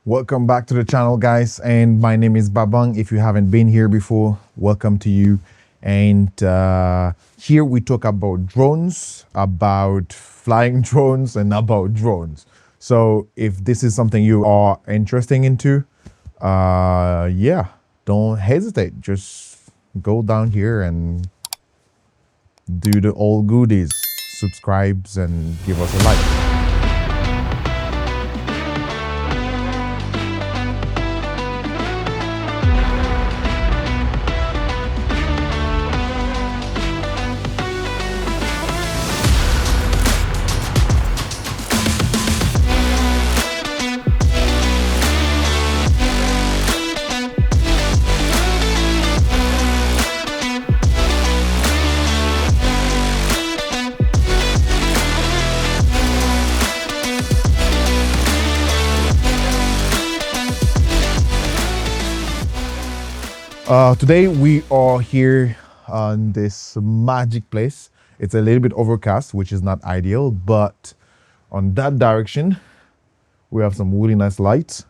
Welcome back to the channel, guys, and my name is Babang. If you haven't been here before, welcome to you. And here we talk about drones, about flying drones, and about drones. So if this is something you are interested into, yeah, don't hesitate. Just go down here and do the old goodies, subscribes, and give us a like. Today we are here on this magic place. It's a little bit overcast, which is not ideal, but on that direction, we have some really nice lights.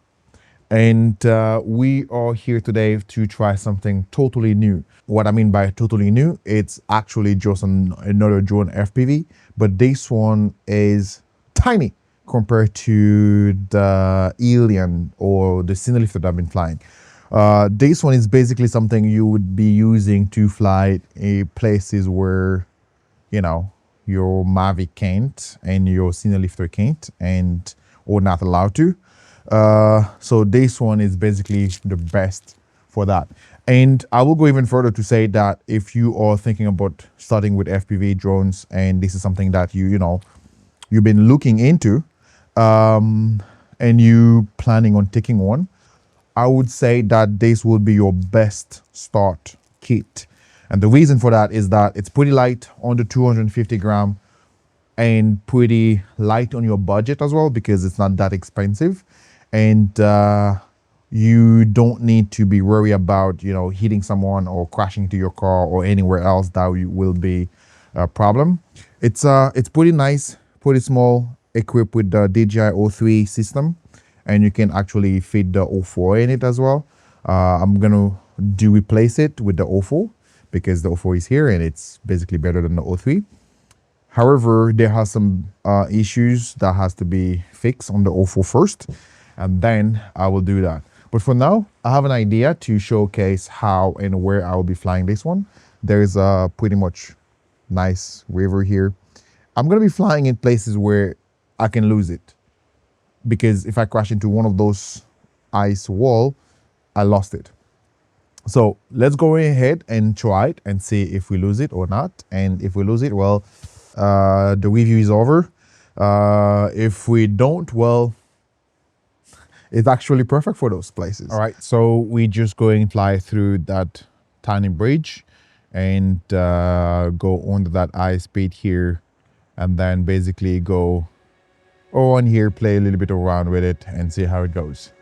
And we are here today to try something totally new. What I mean by totally new, it's actually just another drone FPV, but this one is tiny compared to the Alien or the Cinelifter that I've been flying. This one is basically something you would be using to fly places where, you know, your Mavic can't and your Cinelifter can't and or not allowed to. So this one is basically the best for that. And I will go even further to say that if you are thinking about starting with FPV drones and this is something that you've been looking into, and you planning on taking one, I would say that this will be your best start kit. And the reason for that is that it's pretty light, under 250 gram, and pretty light on your budget as well because it's not that expensive. And you don't need to be worried about, hitting someone or crashing into your car or anywhere else that will be a problem. It's pretty nice, pretty small, equipped with the DJI O3 system. And you can actually fit the O4 in it as well. I'm gonna replace it with the O4 because the O4 is here and it's basically better than the O3. However, there are some issues that has to be fixed on the O4 first, and then I will do that. But for now, I have an idea to showcase how and where I will be flying this one. There's a pretty much nice river here. I'm gonna be flying in places where I can lose it, because if I crash into one of those ice wall, I lost it. So let's go ahead and try it and see if we lose it or not. And if we lose it, well, the review is over. If we don't, well, it's actually perfect for those places. All right, so we just going to fly through that tiny bridge and go under that ice pit here, and then basically go on here, play a little bit around with it and see how it goes.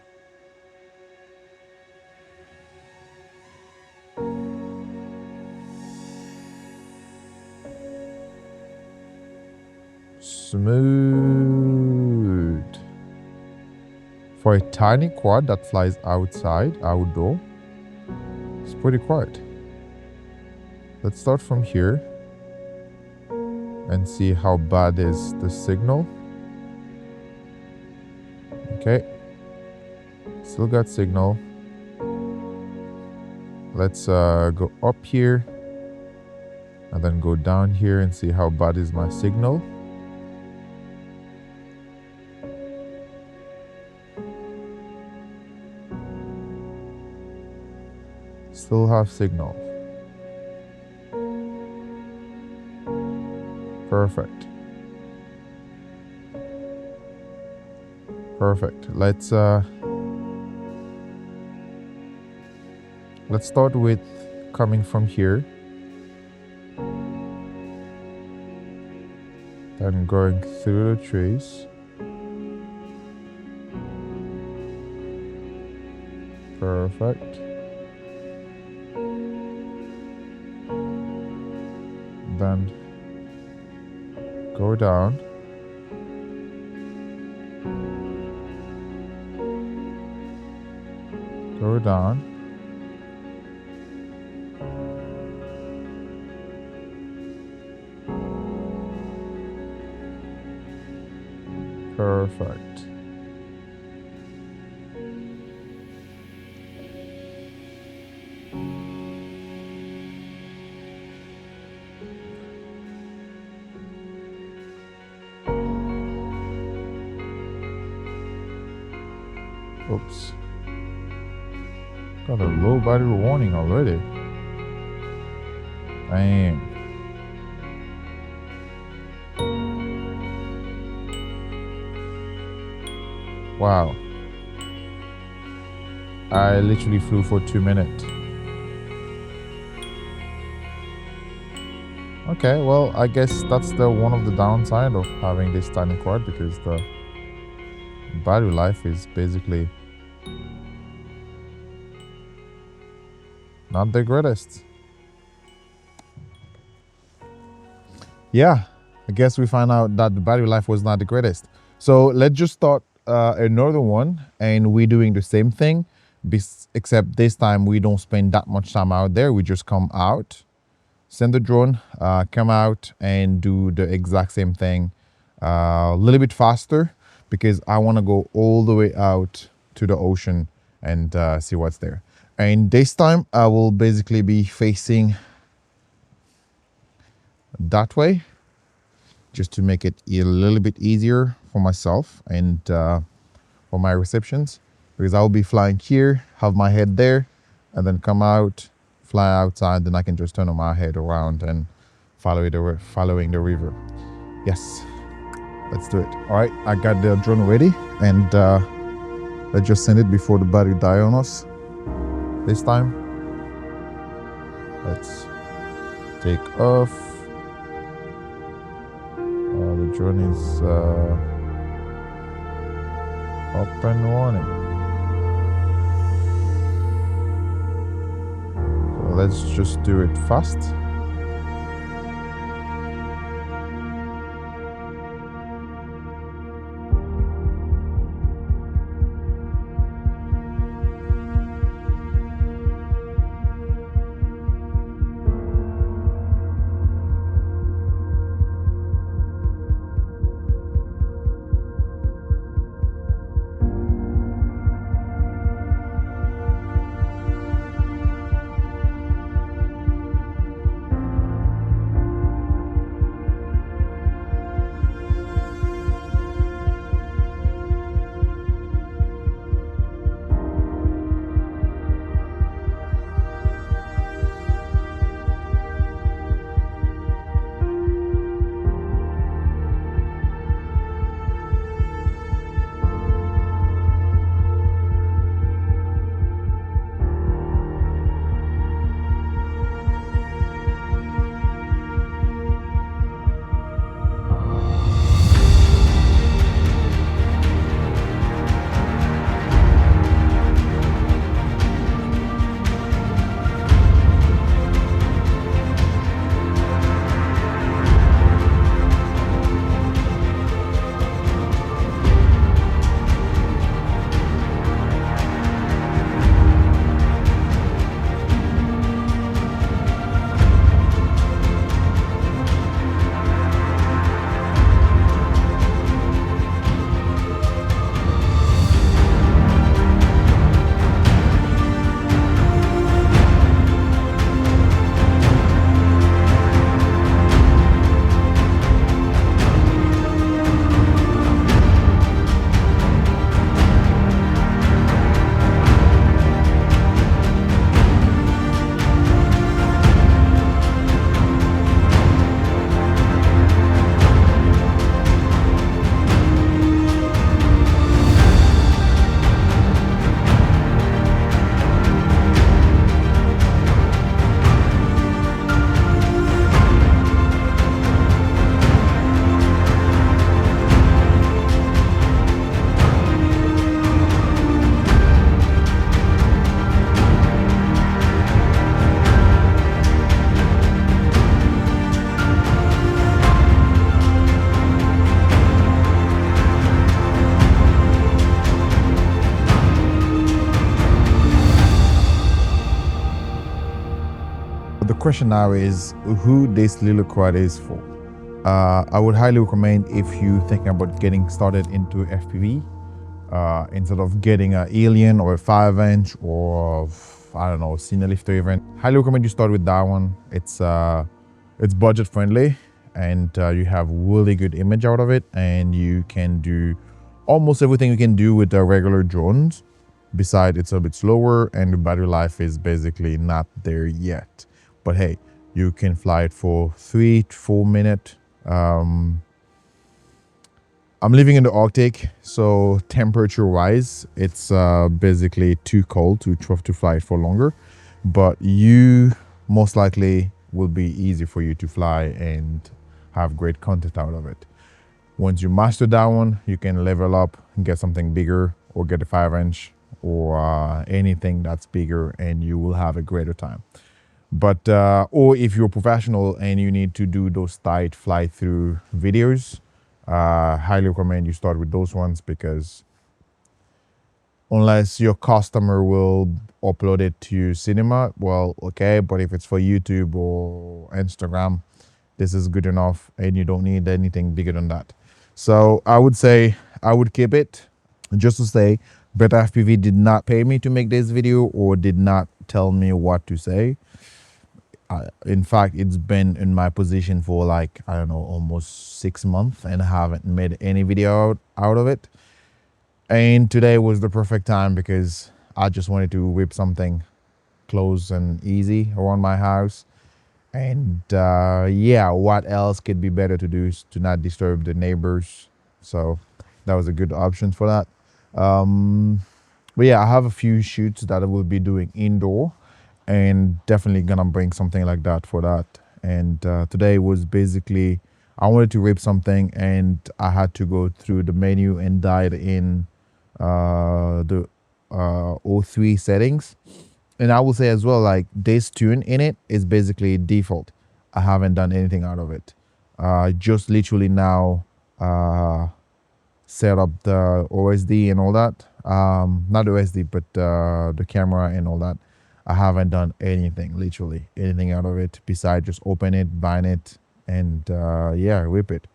Smooth. For a tiny quad that flies outdoor, it's pretty quiet. Let's start from here and see how bad is the signal. Okay, still got signal. Let's go up here and then go down here and see how bad is my signal. Still have signal. Perfect. Perfect. Let's start with coming from here, then going through the trees. Perfect. Then go down. Go down. Perfect. Oops. Got a low battery warning already. Dang. Wow. I literally flew for 2 minutes. Okay, well, I guess that's the one of the downside of having this tiny quad, because the battery life is basically not the greatest. Yeah, I guess we find out that the battery life was not the greatest. So let's just start another one, and we're doing the same thing, except this time we don't spend that much time out there. We just come out, send the drone, come out and do the exact same thing, a little bit faster, because I want to go all the way out to the ocean and see what's there. And this time I will basically be facing that way, just to make it a little bit easier for myself and for my receptions, because I'll be flying here, have my head there, and then come out, fly outside, then I can just turn my head around and following the river. Yes, let's do it. All right, I got the drone ready, and let's just send it before the battery die on us. This time, let's take off. The drone is up and running. So let's just do it fast. question now is who this little quad is for. I would highly recommend if you're thinking about getting started into FPV, instead of getting an Alien or a 5-inch or I don't know, Cine Lifter event. Highly recommend you start with that one. It's budget friendly, and you have really good image out of it, and you can do almost everything you can do with the regular drones. Besides, it's a bit slower and the battery life is basically not there yet. But hey, you can fly it for 3 to 4 minutes. I'm living in the Arctic, so temperature wise, it's basically too cold to fly it for longer. But you most likely will be easy for you to fly and have great content out of it. Once you master that one, you can level up and get something bigger, or get a 5-inch or anything that's bigger, and you will have a greater time. But or if you're a professional and you need to do those tight fly through videos, highly recommend you start with those ones, because unless your customer will upload it to cinema, well, okay, but if it's for YouTube or Instagram, this is good enough and you don't need anything bigger than that. So I would say I would keep it. Just to say, BETAFPV did not pay me to make this video or did not tell me what to say. In fact, it's been in my position for like, I don't know, almost 6 months, and I haven't made any video out of it. And today was the perfect time because I just wanted to whip something close and easy around my house. And yeah, what else could be better to do to not disturb the neighbors? So that was a good option for that. But yeah, I have a few shoots that I will be doing indoor, and definitely gonna bring something like that for that. And today was basically, I wanted to rip something and I had to go through the menu and dial in the O3 settings. And I will say as well, like, this tune in it is basically default. I haven't done anything out of it. Just literally now set up the OSD and all that. Not the OSD, but the camera and all that. I haven't done anything, literally anything out of it besides just open it, bind it, and yeah, whip it.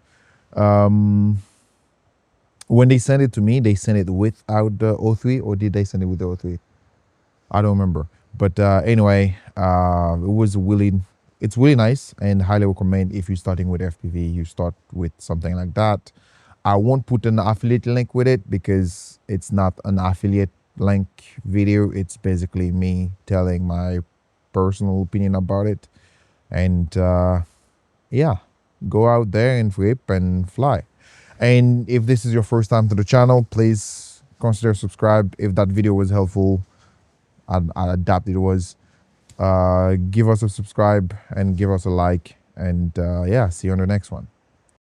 When they sent it to me, they sent it without the O3, or did they send it with the O3? I don't remember. But anyway, it's really nice, and highly recommend if you're starting with FPV, you start with something like that. I won't put an affiliate link with it because it's not an affiliate link video. It's basically me telling my personal opinion about it. And yeah, go out there and whip and fly. And if this is your first time to the channel, please consider subscribe. If that video was helpful, I doubt it was. Give us a subscribe and give us a like. And yeah, see you on the next one.